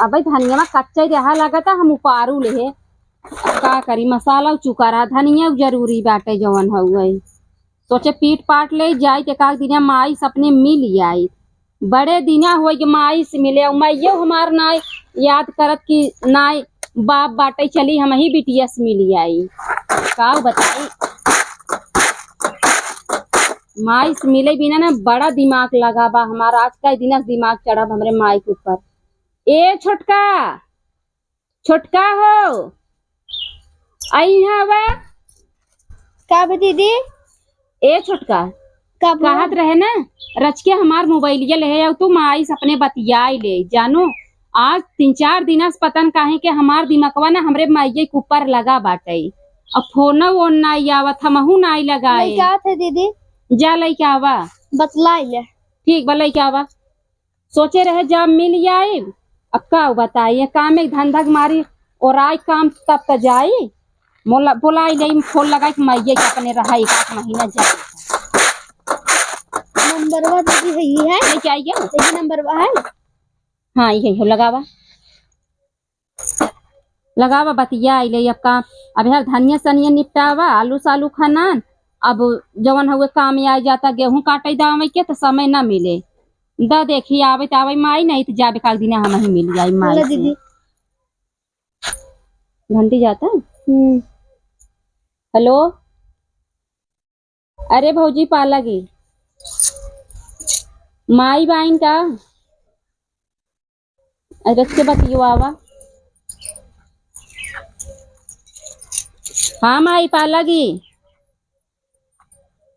अब धनिया कच्चा रहा लगता हम उपारू ले का करी मसाला चुका रहा धनिया जरूरी बाटे जवन हुआ सोचे पीट पाट ले जाए के का दिन माई सपने मिल आई बड़े दिन हो माई से मिले मैयो हमार नाय याद करत कि नाय बाप बाटे चली हम ही बिटिया से मिल आई का बताई माई से मिले बिना ना बड़ा दिमाग लगा बा हमारा आज का दिन दिमाग चढ़ा हमरे माई के ऊपर। ए छोटका छोटका हो आई हवा का बे दीदी? ए छोटका कहत रहे ना रच के हमार मोबाइलिया ले तू माई से अपने बतियाई ले जानो आज 3-4 दिन से पतन काहे के हमार दिमागवा ना हमरे माइये के ऊपर लगा बाटे अब फोन वोन नहीं आवत हमहू नहीं लगाए क्या थे दीदी? जा लइका आवा बतलाई ले ठीक बा लइका आवा सोचे रहे जब मिल जाए अब का बताइए काम में धंधा मारी और आई काम तब तक जाई मोला बोलाई ले फोन लगाई माइये के अपने रहा 1 महीना जाए नंबरवा दीदी है ये है लेके आइए ये नंबरवा है। हाँ ये हो लगावा लगावा बतिया ले अब काम अब यार धनिया सनिया निपटावा आलू सालू खानान अब जवन हुए काम आ जाता गेहूं काटे दावे के तो समय ना मिले द देखी आवे तो आवे माई नहीं तो जाबे काल दिन हम ही मिल जाई माई दीदी घंटी जाता हेलो अरे भौजी पालगी माई बाइन का रख के बतियो आवा हाँ माई पालगी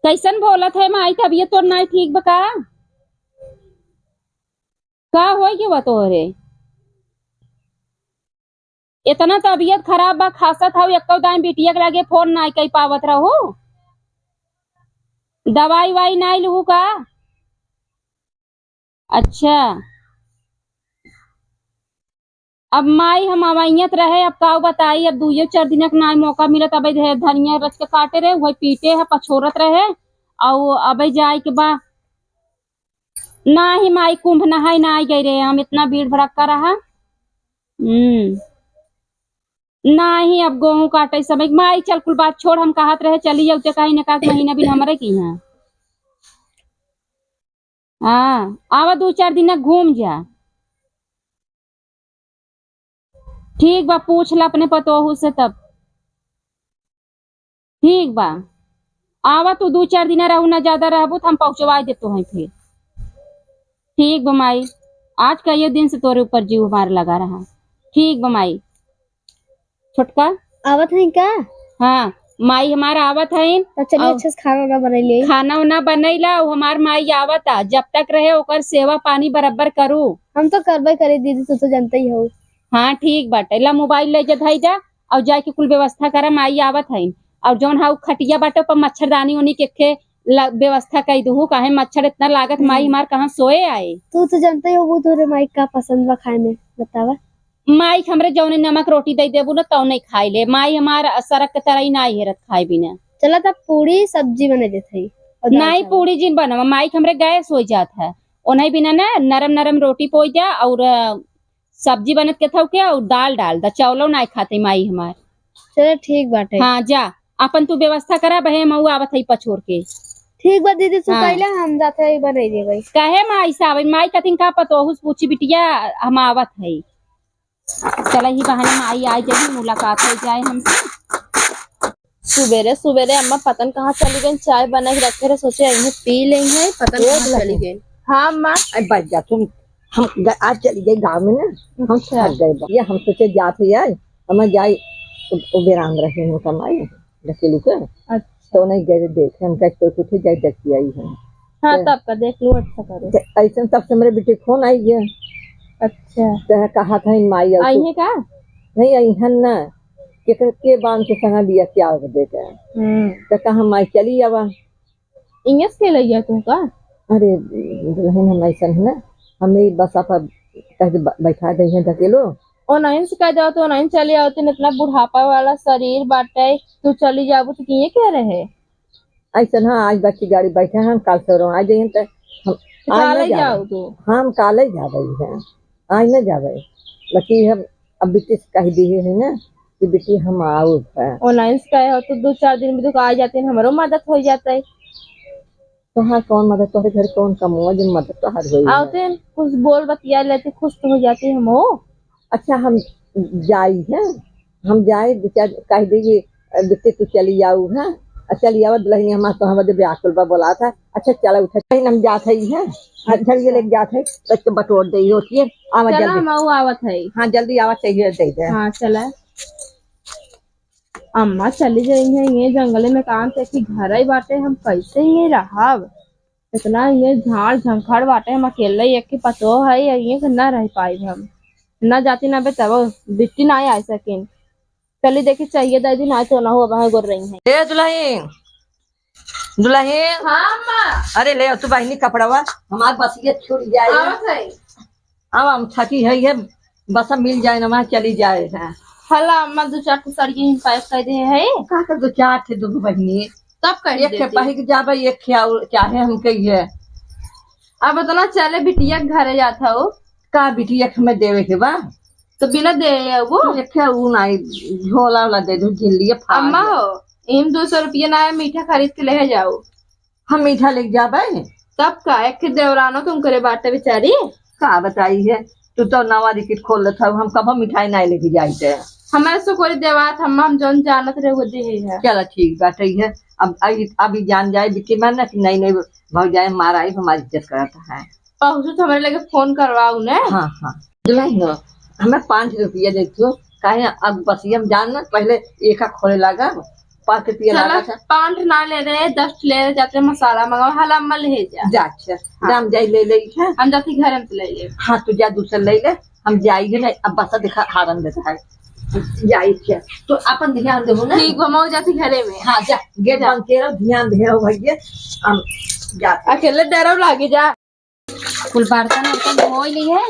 कैसन बोलत है माई तबीयत तो नहीं ठीक बका का हो गया तोहरे इतना तबीयत खराब बा खासत हो एको दाई बिटिया के लगे फोन नहीं कई पावत रहो दवाई वाई नहीं लू का अच्छा अब माई हम अवैयत रहे अब का बताई अब 2-4 दिन का नाई मौका मिलत अब धनिया रच के काटे रहे वही पीटे है पछोरत रहे और अब जाए के बा ना ही माई कुंभ नहाई ना गई रहे हम इतना भीड़ भड़का रहा ना ही अब गेहूं काटे समय माई चल कुल बात छोड़ हम कहत रहे चली जाऊ कहीं ना का महीना भी हमारे की है हाँ आवा 2-4 दिन घूम जा ठीक बा पूछ ला अपने पतोहू से तब ठीक बा आवा तू 2-4 दिन रहू ना ज्यादा रहबू तो हम पहुंचवा देतो हैं फिर ठीक बा माई आज का ये दिन से तोरे ऊपर जीव मार लगा रहा ठीक बा माई छोटका आवत है का? हाँ माई हमारा आवत है तो चलिए अच्छा से खाना ना बनैले खाना उना बनैला हमार माई आवता जब तक रहे ओकर सेवा पानी बराबर करू हम तो करबे करे दीदी तो जानते ही हो। हाँ ठीक बाटे ला मोबाइल ले जाई जा और जाके कुल व्यवस्था करा माई आवत है और जौन हाउ खटिया बाटे पर मच्छरदानी उनी के व्यवस्था कर दू काहे मच्छर इतना लागत माई हमार कहाँ सोए आए तू तो जानते ही हो वो तोरे माई का पसंद बा खाए में बतावा माई हमरे जौने नमक रोटी दे देबू ना तो नहीं खाई ले माई हमार सरक के तरह ही नहीं हेरत खाए बिना चला तब पूरी सब्जी बने देते नहीं पूरी जिन बनवा माई हमरे गैस हो जात है उन्हें बिना ना नरम नरम रोटी पोई जा और सब्जी बनत के थव के और दाल डाल दा चावलो नहीं खाते माई हमार चलो ठीक बाटे हाँ जा अपन तू व्यवस्था करा बहे मऊ आवत है पछोर के ठीक बा दीदी तू कहला हम जाते ही बने देबे कहे माई साहब माई कथिन का पतोहुस पूछी बिटिया हम आवत है चला ही बहाने माई आई जाए मुलाकात हो जाए हमसे सुबेरे सुबेरे अम्मा पतन कहाँ चली गई चाय बना के रखे रहे सोचे इन्हें पी लेंगे पतन कहाँ चली गई। हाँ अम्मा बच जा तुम हम आज चली गई गाँव में ना हम थक गए ये हम सोचे जाते यार हम जाए विराम रहे हैं कमाई लकेलू के तो नहीं गए देखे हम कैसे कुछ जाए देखी आई है। हाँ तब का देख लो अच्छा करो ऐसा तब से मेरे बेटे फोन आई गया अच्छा तो कहा था इन माई आई है का नहीं आई है ना के बांध के संगा दिया क्या देते तो कहा माई चली आवा इंग्लिश के लिया तुम का अरे दुल्हन हम ऐसा है ना हमें बस आप बैठा दे धकेलो ऑनलाइन से कह जाओ तो ऑनलाइन चले आओ तो इतना बुढ़ापा वाला शरीर बाटे तू चली जाबो तो किए कह रहे ऐसा हाँ आज बच्ची गाड़ी बैठे हैं हम काल से आ जाइए तो हम जाओ तो हम काले जा रही है आज न जावे लेकिन हम अब बेटी से कह दिए है ना कि बेटी हम आओ है। ऑनलाइन से कहे हो तो 2-4 दिन में तो आ जाते हैं, हमारो मदद हो जाता है। तो हाँ कौन मदद तोहरे घर कौन कमुआ जो मदद तो हर हुई है। आते हैं, कुछ बोल बतिया लेते, खुश तो हो जाते हम हो। अच्छा हम जाई है, हम जाए कह देगी बेटे तू चली जाऊ है। चली आओ दुल्हन हमारा तो हम व्याकुल बा बोला था। अच्छा चला उठा कहीं हम जाते ही है। अच्छा ये लेके जाते बच्चे बटोर दे होती है। आवा चला जल्दी, हम आवत है। हाँ जल्दी आवा चाहिए दे दे। हाँ चला। अम्मा चली गई है ये जंगले में काम से कि घर ही बाटे, हम कैसे ये रहब। इतना ये झाड़ झंखड़ बाटे, हम अकेले एक के पतो है ये न रह पाए हम। न जाती ना बेटा वो बिट्टी ना आ सके। चली देखी चाहिए दादी ना तो ना हो वहां गुर रही है। ए दुल्हन दुल्हन, हाँ अम्मा। अरे ले तू बहनी कपड़वा हमारे बस ये छूट जाए। अब हम थकी है बस मिल जाए ना वहाँ चली जाए है। हला अम्मा 2-4 साड़ियाँ पैक कर दे है। का कर दो चार थे दो बहनी तब कर एक खे पहिक जाबे एक खे चाहे हम कहिए। अब इतना चले बिटिया के घरे जाता हो का बिटिया के हमें देवे के बा तो बिना दे वो एक खे ऊ नहीं झोला वाला दे दो झिल्ली फाड़। अम्मा हो इन 200 रुपया ना मीठा खरीद के ले जाओ। हम मीठा लेके जाबे तब का एक देवरानो तुम करे बाटे बेचारी। का बताई है तू तो नवा रिकिट खोल लेता हम कब मिठाई नहीं लेके जाते। हमारे से कोई देवात हम जौन जानत रहे वो दे है। चलो ठीक बात है। अब अभी जान जाए बिकी मैं ना कि नहीं भाग जाए मारा ही हमारी इज्जत करता है। पहुंचो तो हमारे लगे फोन करवाऊ ने। हाँ हाँ दुल्हन हमें 5 रुपया दे दो कहे अब बस हम जानना पहले एक खोले लगा 5 रुपया लगा था। 5 ना ले रहे 10 ले रहे जाते मसाला मंगाओ हला अम्मा ले जा। अच्छा दाम जाई ले ले है हम जाती घर में ले ले। हाँ तू जा दूसरा ले ले हम जाइए ना अब बस दिखा हारन देता है जाई क्या तो अपन ध्यान देहो ना। ठीक हम जाती घरे में। हाँ जा गेट बंद करो ध्यान दे भैया हम जा अकेले डरो लागे जा। कुल बर्तन वर्तन धो ली है।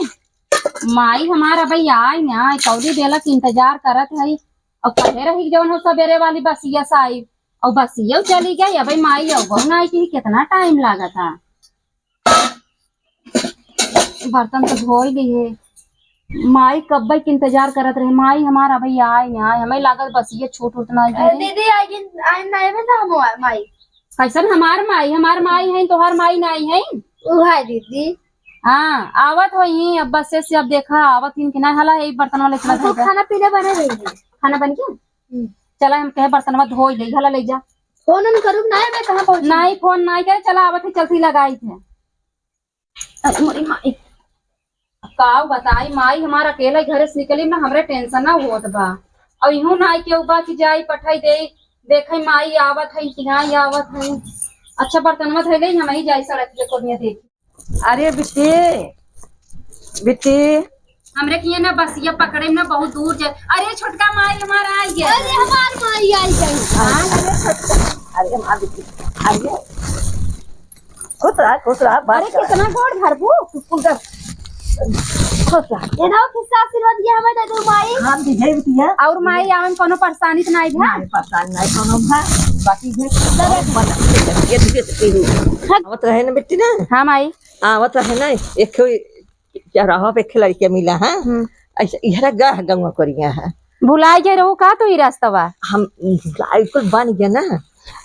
माई हमारा भाई आई ना कौड़ी बेला के इंतजार करत है और कहे रही जौन हो सवेरे वाली बसिया से आई और बसिया चली गई। अब माई अब ना आई थी कितना टाइम लगा था। बर्तन तो धो ली है। माई कब के इंतजार करत रहे। माई हमारा भाई आए ना हमें लागत बसिया छूट उतना दीदी आई नहीं में ना माई कैसन हमार माई है तो हर माई नहीं है वो है दीदी। हाँ आवत हो ही अब बस से अब देखा आवत ही कि ना हला है बर्तन वाले तो खाना पीना बना रही है। खाना बन गया चला हम कहे बर्तन धो ले हला ले जा। फोन ऑन करूँ ना मैं कहाँ पहुँच नहीं फोन नहीं करे चला आवत है चलती लगाई थे। अरे मोरी माई का बताई माई हमारा अकेला घरे से निकली ना हमरे टेंशन ना होत बा और यूं ना के बा की जाई पठाई दे देखे माई आवत है कि ना आवत है। अच्छा बर्तन मत है हम ही जाई सड़क पे कोनिया देख। अरे बिट्टी बिट्टी हमरे किए ना बसिया पकड़े ना बहुत दूर जाए। अरे छोटका माई हमारा आई गया। अरे हमार माई आई गई। अरे माँ बिट्टी अरे खुश रहा अरे कितना गोड़ धरबू खुश रहा ये ना किसका आशीर्वाद दिया हमें दे दो माई। हम दिखे बिटिया और माई आवन कोनो परेशानी तो नहीं भा परेशान नहीं कोनो भा बाकी है ये दिखे आवत रहे ना बिट्टी ना। हाँ माई आवत रहे ना एक रहा पे खिलाई के मिला है ऐसा इहरा गह गंगा करिया है भुला गए रहो का तो ही रास्ता हम बिल्कुल बन गया ना।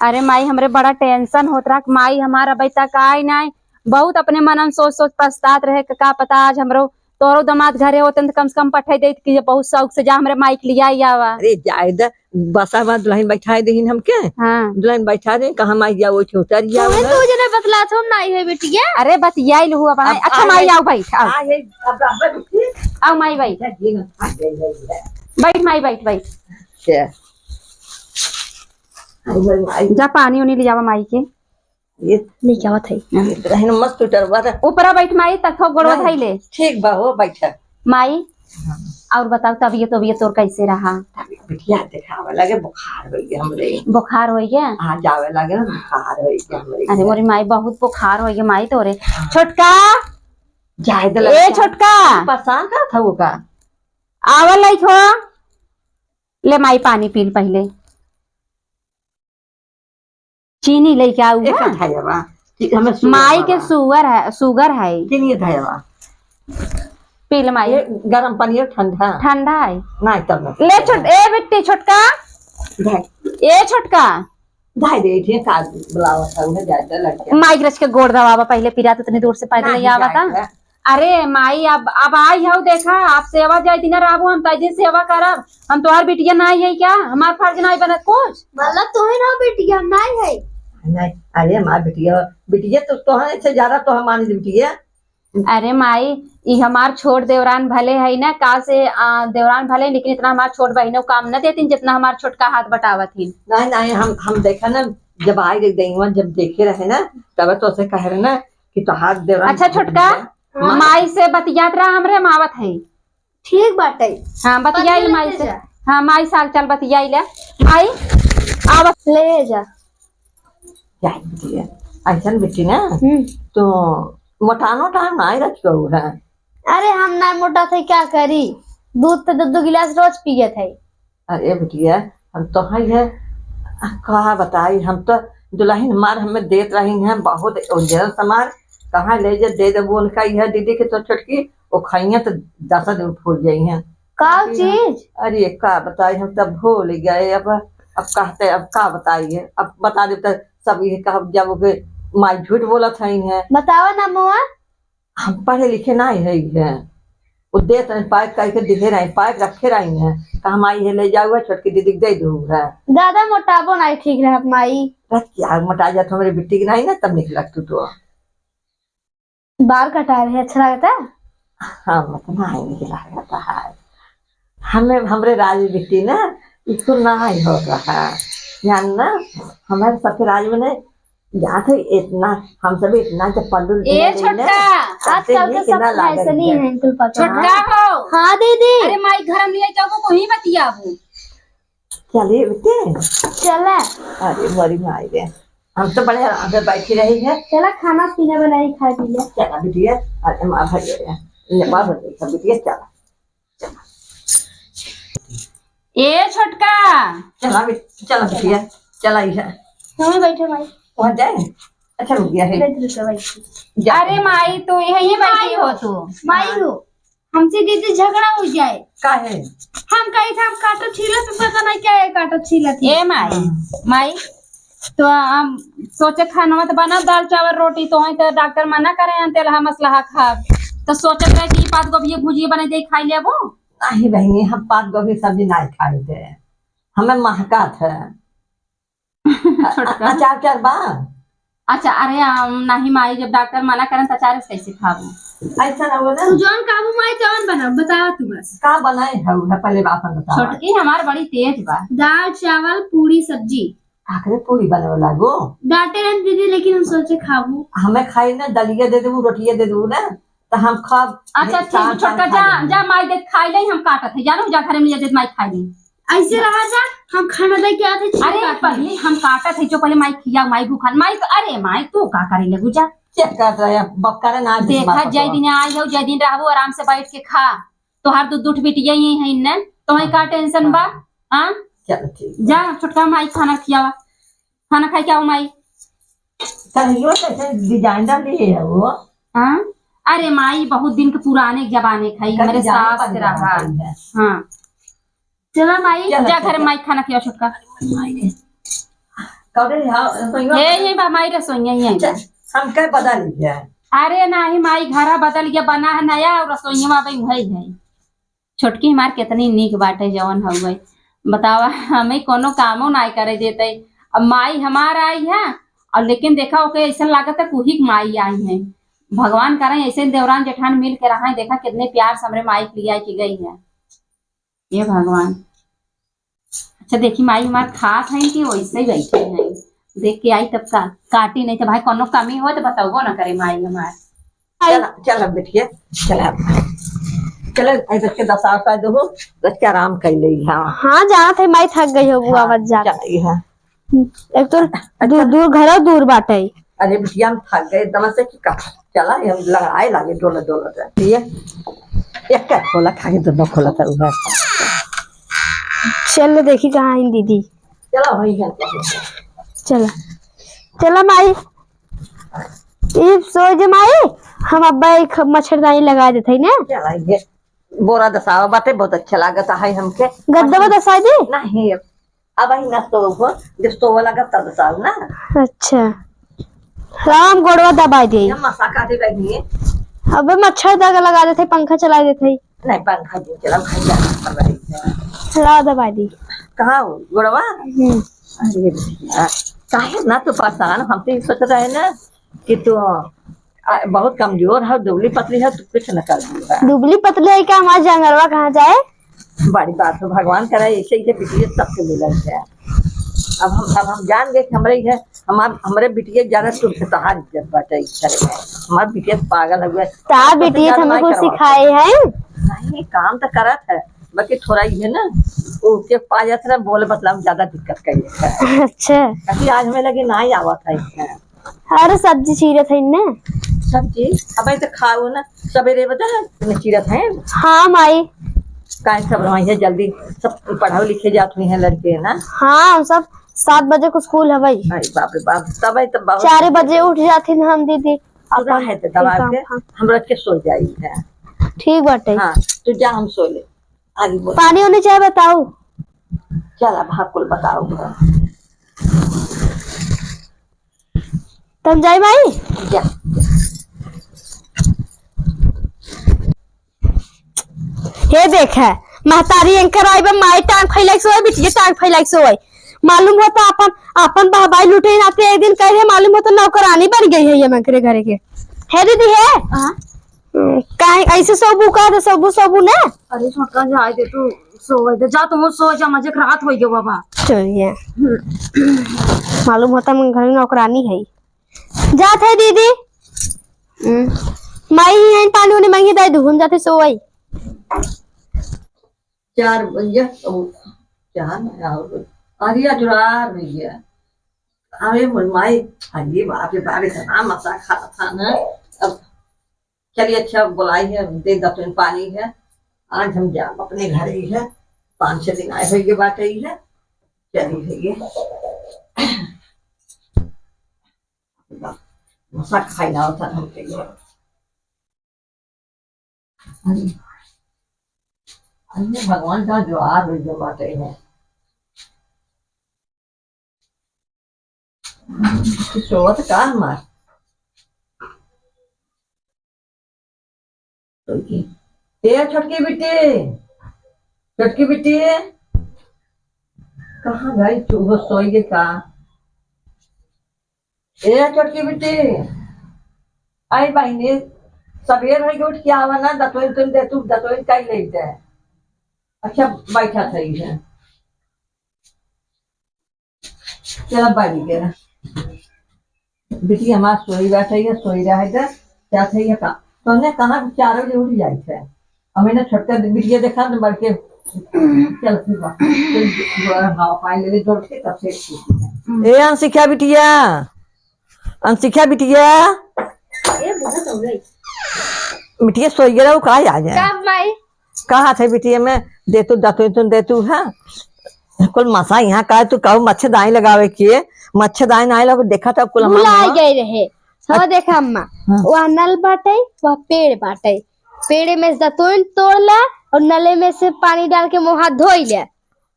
अरे माई हमरे बड़ा टेंशन होत रहा माई हमारा बेटा का आई नहीं बहुत अपने मन में सोच सोच पछतात रहे का पता आज हमरो तोरो दामाद घरे होते तो कम से कम पठाई दे कि बहुत शौक से जा हमरे माइक लिया आवा। अरे जायदा बसा में दुल्हन बैठा दे हमके। हाँ दुल्हन बैठा दे कहाँ माई जाओ उतर जाओ तू जने बतला तो नहीं है बेटिया। अरे बतिया लू अब अच्छा माई आओ बैठ आओ माई बैठ बैठ माई बैठ बैठ जा पानी उनी ले जावा माई के ये नहीं क्या बात है मस्त उतरवा ऊपर बैठ माई तक गोड़वा धई ले। ठीक बा हो बैठा माई और बताओ तबीयत तोर कैसे रहा। बिटिया देखावे लगे बुखार हो गया हमरे। बुखार हो गया हाँ जावे लगे ना बुखार हो गया हमरे। अरे मोरी माई बहुत बुखार हो गया माई तोरे। छोटका जायदा ए छोटका परेशान का था वो का आवल लाइक हो ले माई पानी पील पहले चीनी लेके आऊ हमें माई के शुगर है चीनी धायवा पी ले माई। ये गरम पानी ठंडा ठंडा है नहीं तब ले छोट ए बेटी छोटका ए छोटका धाई दे थी का बुलावा था उन्हें जाता लड़के माइग्रेस के गोड़ दबावा पहले पिरा तो इतनी दूर से पैदल ही आवा था। अरे माई अब आई हो देखा आप सेवा जाए दिन राबू हम ताजी सेवा करब हम तोहार बिटिया नहीं है क्या हमार फर्ज नहीं बनत कुछ मतलब तुम्हें ना बिटिया नहीं है। नहीं अरे हमार बिटिया बिटिया तो से ज्यादा तो हमारी बिटिया। अरे माई ये हमार छोट देवरान भले है ना का से देवरान भले लेकिन इतना हमार छोट बहनों काम न देती जितना हमार छोटका हाथ बटावत ही। नहीं नहीं हम देखा ना जब आई देंगे जब देखे रहे ना तब तो उसे कह रहे ना कि तो हाथ देवरान। अच्छा छोटका माई से बतियात रहा हमरे मावत है ठीक बात है। हाँ बतियाई माई से हाँ माई साल चल बतियाई ले माई आव ले जा बिटिया ऐसा बेटी ना तो मोटानो टाइम नहीं रखो है। अरे हम ना मोटा थे क्या करी दूध तो 2 गिलास रोज पिए थे। अरे बेटिया हम तो है कहा बताई हम तो दुल्हन मार हमें देत रही हैं बहुत उज्जैन समार कहाँ ले जा दे दे उनका यह दीदी के तो छोटकी वो खाइए तो 10 दिन फूल जाई हैं का चीज। अरे का बताई हम तब भूल गए अब कहते अब का बताइए अब बता दे तो सब ये कहा जब माई झूठ बोला था इन्हें बताओ ना मुआ। हम पढ़े लिखे नहीं है वो देत पाइप करके दिखे रहे पाइप रखे रही हैं कहा माई है ले जाऊगा छोटकी दीदी दे दू है ज्यादा मोटापो नहीं ठीक रहा माई। क्या मोटा जाता मेरी बिट्टी की नहीं ना तब निकल तू तो बाल कटा रहे अच्छा लगता है। हाँ मतलब नहीं निकला रहता है हमें हमरे राज बिट्टी ना इसको नहीं हो रहा जानना हमारे सबके राज में नहीं यहाँ थे इतना हम सब इतना जब पल्लू छोटका आजकल के सब ऐसे नहीं है अंकल पता छोटका हो। हाँ दीदी अरे माई घर में ले जाओ कोई बतियाबू चलिए बेटे चला। अरे बड़ी माई रे हम तो बड़े आराम से बैठी रही है। चला खाना पीना बनाई खा पी ले चला बिटिया अरे माँ भाई माँ भाई सब बिटिया चला ए छोटका चला चला बिटिया चला हमें बैठे माई पहुंच जाए अच्छा रुक गया है। अरे माई तो यही बैठी हो तू माई हो हमसे दीदी झगड़ा हो जाए का है हम कही था हम काटो छीला तो पता नहीं क्या है काटो छीला थी। ए माई तो हम सोचे खाना तो बना दाल चावल रोटी तो है तो डॉक्टर मना करे तेलहा मसलहा खा तो सोचत रहे कि पात गोभी भुजिया बना दे खाई लेबो। नहीं बहनी हम पात गोभी सब्जी नहीं खाई थे हमें महका था अचार बा। अच्छा अरे नहीं माई जब डॉक्टर मना करें तो अचार कैसे खाबू ऐसा ना हो ना जौन काबू माई जौन बना बताओ तू बस का बनाए है पहले बात बता। छोटकी हमार बड़ी तेज बा दाल चावल पूरी सब्जी आखिर पूरी बने लागो डांटे रहे दीदी लेकिन हम सोचे खाबू हमें खाई ना दलिया दे दू रोटिया दे दू ना तो हम खाब। अच्छा ठीक छोटका जा माई देख खाई ले हम काटत है जानो जा घर में ले माई खाई ले ऐसे रहा जा हम खाना दे के आते। अरे पहले हम काटत है जो पहले माई खिया माई भूखा माई तो अरे माई तू का करे ले गुजा चेक कर रहे बकरे ना देखा जय दिन आई हो जय दिन रहबो आराम से बैठ के खा तो हर दूध बिटिया ही है न तो है का टेंशन बा। हां चल ठीक जा छोटका माई खाना खियावा खाना खाई के आओ माई कहियो कैसे डिजाइनर लिए है वो। हां अरे माई बहुत दिन के पुराने जमाने खाई मेरे सास के रहा। हां चला माई जा घर माई खाना खिया छोटका कौन ये बा माई रसोईया ही है हम क्या बदल गया। अरे नहीं माई घरा बदल गया बना है नया और रसोईया भाई वही है छोटकी हमार कितनी नीक बाटे जवन हो गई बतावा हमें कोनो कामो नहीं करे देते। अब माई हमार आई है और लेकिन देखा ओके ऐसा लागत है कुही माई आई है भगवान करे ऐसे देवरान जेठान मिल के रहा है देखा कितने प्यार से हमरे माई लिया की गई है ये भगवान। अच्छा देखी माई हमार खास है कि वैसे ही बैठे हैं देख के आई तब का काटी नहीं तो भाई कोनो कमी हो तो बताओ ना करे माई हमार। चल बेटिया चल चलो ऐसे के 10 रुपया दो रच के आराम कर ले। हाँ जाना थे माई थक गई हो बुआ बच जा एक तो दूर घर दूर बाटे। अरे बिटिया हम थक गए एकदम से कि चला हम लड़ाई लागे डोला डोला ये एक का खोला खा के दोनों खोला था उधर चल देखी कहाँ है दीदी। चलो वही है चला चला माई ये सो जे माई हम अब्बा एक मच्छरदानी लगा देते ना। चला ये बोरा दसावा बाटे बहुत अच्छा लागत है हमके। गद्दा दसा दे नहीं अब ही ना तो वो जब तो वाला गत्ता दसाव ना। अच्छा राम गोड़वा दबा दे। हम मसा काटे बैठी है। अब मच्छर दागा लगा देते पंखा चला देते नहीं पंखा जो चला भाई जा ला दबा दी। कहाँ हो गुड़वा? अरे भैया काहे ना तो परेशान हम तो सोच रहे हैं ना कि तू बहुत कमजोर है दुबली पतली है तो कुछ न कर दूंगा। दुबली पतली है क्या हमारा जंगलवा कहाँ जाए? बड़ी बात है भगवान करे ऐसे ही बिटिया सबके मिलन है। अब हम जान गए कि हमारे है हमारे बिटिया ज्यादा तुमसे तहार इज्जत बाटे हमारे बिटिया पागल हुए ता बिटिया हमें कुछ सिखाए हैं नहीं काम तो करत है बाकी थोड़ा ही है ना उसके पा जाते ना बोले मतलब ज्यादा दिक्कत करिए। अच्छा आज हमें लगे ना ही आवा था इसमें। अरे सब्जी चीरत है ना सब्जी अब तो खाओ ना सवेरे बता चीरत है। हाँ माई काहे सब रही है जल्दी सब पढ़ाओ लिखे जाते हैं लड़के ना। हाँ हम सब 7 बजे को स्कूल है भाई। अरे बाप रे बाप तब 4 बजे उठ जाती ना हम दीदी। अब है तो दबा के हम रख के सो जाई है। ठीक बाटे। हाँ तू जा हम सो ले आगे बोल। पानी होने चाहे बताओ। चल अब हाँ कुल बताओ तुम जाए माई जा। हे देख है महतारी एंकर आई बे माई टांग फैलाई सोए बिटिया टांग फैलाई सोए मालूम होता अपन बहबाई लुटे नाते एक दिन कहे मालूम होता नौकरानी बन गई है ये मकरे घरे के। है दीदी है काहे ऐसे सबू का दे सबू ने। अरे छोटका जाए दे तू सोए दे जा तुम सो जा मजे रात हो गयो बाबा। चलिए मालूम होता मन घर नौकरानी है जात है दीदी। माई ही पानी उन्हें मांगी दे दूं हम जाते सोई 4 बजे अरे जुरार भैया अरे माई अरे बाप रे बाप इतना मसा खा था ना। अब चलिए अच्छा बुलाई है दे दो पानी है आज हम जा अपने घर ही है 5-6 दिन आए हुए बात ही है चली भैया मसा खाई ना होता हम अन्य भगवान का जो आ रही जो बातें हैं सोवत का हमार छोटकी बेटी कहाँ गई तू सोएगी का? छोटकी बेटी आई बहनी सवेर हो उठ के आवा ना दतोइन तुम दे तू दतोइन का ले जाए। अच्छा बैठा था है चला बाड़ी के बेटी हमारा सोई बैठा है सोई रहा है क्या था ये का तुमने कहा 4 बजे उठ जाए थे हमें छोटका बिटिया देखा तो बढ़ के चल हवा पानी ले जोड़ के तब से अंशिका बिटिया बिटिया सोई गया वो कहा आ जाए कहा थे बिटिया में दे तू दे तू है कुल मसा यहाँ का तू कहू मच्छरदानी लगावे किए मच्छरदानी नहीं लगा देखा था कुल गए रहे सब देखा अम्मा वहाँ नल बाटे वहाँ पेड़ बाटे पेड़े में दतोइन तोड़ ला और नले में से पानी डाल के मुँह हाथ धोई ले।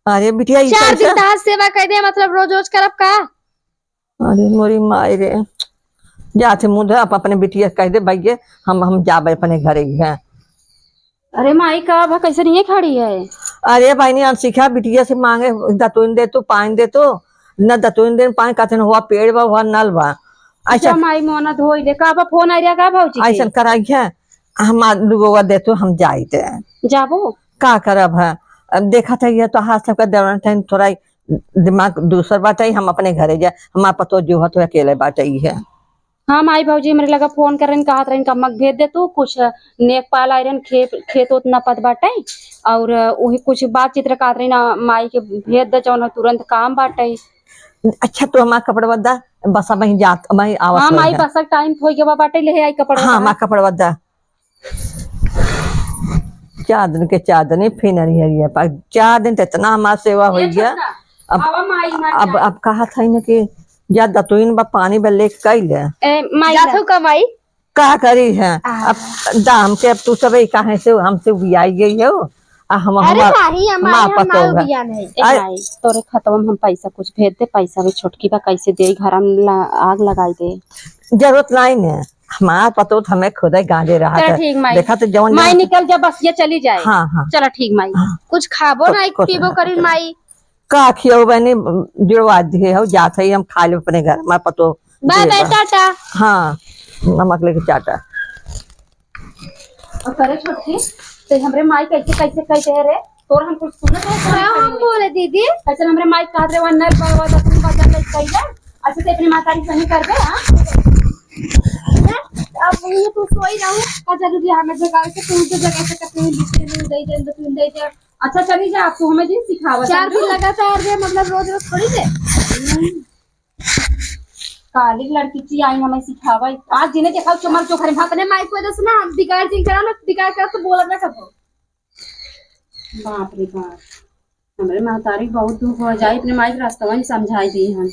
अरे बिटिया 4 दिन तक सेवा कर दे मतलब रोज करब का। अरे मोरी माई रे जाते मुँह अपने बिटिया कह दे भैया हम जाबे अपने घरे ही है। अरे माई का भा कैसे नहीं खड़ी है? अरे भाई नहीं सीखा बिटिया से मांगे दतुन दे तो पानी दे तो न दतुन दे पानी कहते हुआ पेड़ बा हुआ नल बा। अच्छा माई मोना धोई दे का बा फोन आ रहा का भौजी ऐसा कराई है हम दुगोवा दे तो हम जाते जाबो का करब है। अब देखा था ये तो हाथ सबका दौरान टाइम थोड़ा दिमाग दूसर बात है हम अपने घरे जाए हमारा पतो जो है तो अकेले बात ही है। हाँ माई भौजी मेरे लगा फोन कर रहे कहा रहे मग भेज दे तू कुछ नेकपाल आए रहे खेत उतना पद बाटे और वही कुछ बातचीत रखा रही ना माई के भेज दे जो तुरंत काम बाटे। अच्छा तो हमारा कपड़ा बद्दा बस वही जात वही आवाज। हाँ माई बस टाइम हो गया बाटे ले आई कपड़ा। हाँ हमारा कपड़ा बद्दा 4 दिन के 4 दिन फिर नहीं 4 दिन तो इतना हमारा सेवा हो गया। अब कहा था ना कि या दतुइन बा पानी बल्ले कई ले माई का माई का करी है अब दाम के अब तू सब कहे से हमसे बियाई गई हो हम माँ पतो है तोरे खतवा में हम पैसा कुछ भेज दे, पैसा भी छोटकी बा कैसे दे, घर में आग लगाई दे। जरूरत नहीं है, हमारा पतो तो हमें खुद ही गांजे रहा था। ठीक माई, देखा तो जवन माई निकल जा बस ये चली जाए। हाँ हाँ चलो ठीक माई, कुछ खाबो ना पीबो करी माई का खियो बनी जुड़वा दिए हो जाते ही हम खा ले अपने घर में पतो। Bye bye tata. हाँ नमक लेके चाटा। और करे छोटकी तो हमरे माई कैसे कैसे कहते है रे तोर हम कुछ सुनत है हम बोले दीदी कैसे हमरे माई कह रे वन नर बाबा दा तुम बदल ले कहिए अच्छा से अपनी माता की सही कर दे। हां अब ये तू सोई रहू का जरूरी हमें जगह से तू जो जगह से कहीं लिखते नहीं दे दे अच्छा चली जा आपको हमें जी सिखावा 4 दिन लगातार रे मतलब रोज रोज थोड़ी दे काली लड़की ची आई हमें सिखावा आज जिने देखा चमक चोखरे भात ने माइक को दस ना बिगाड़ दिन करा ना बिगाड़ कर तो बोला ना कबो। बाप रे बाप हमरे मातारी बहुत दुख हो जाए अपने माइक रास्ता में समझाई दी हम।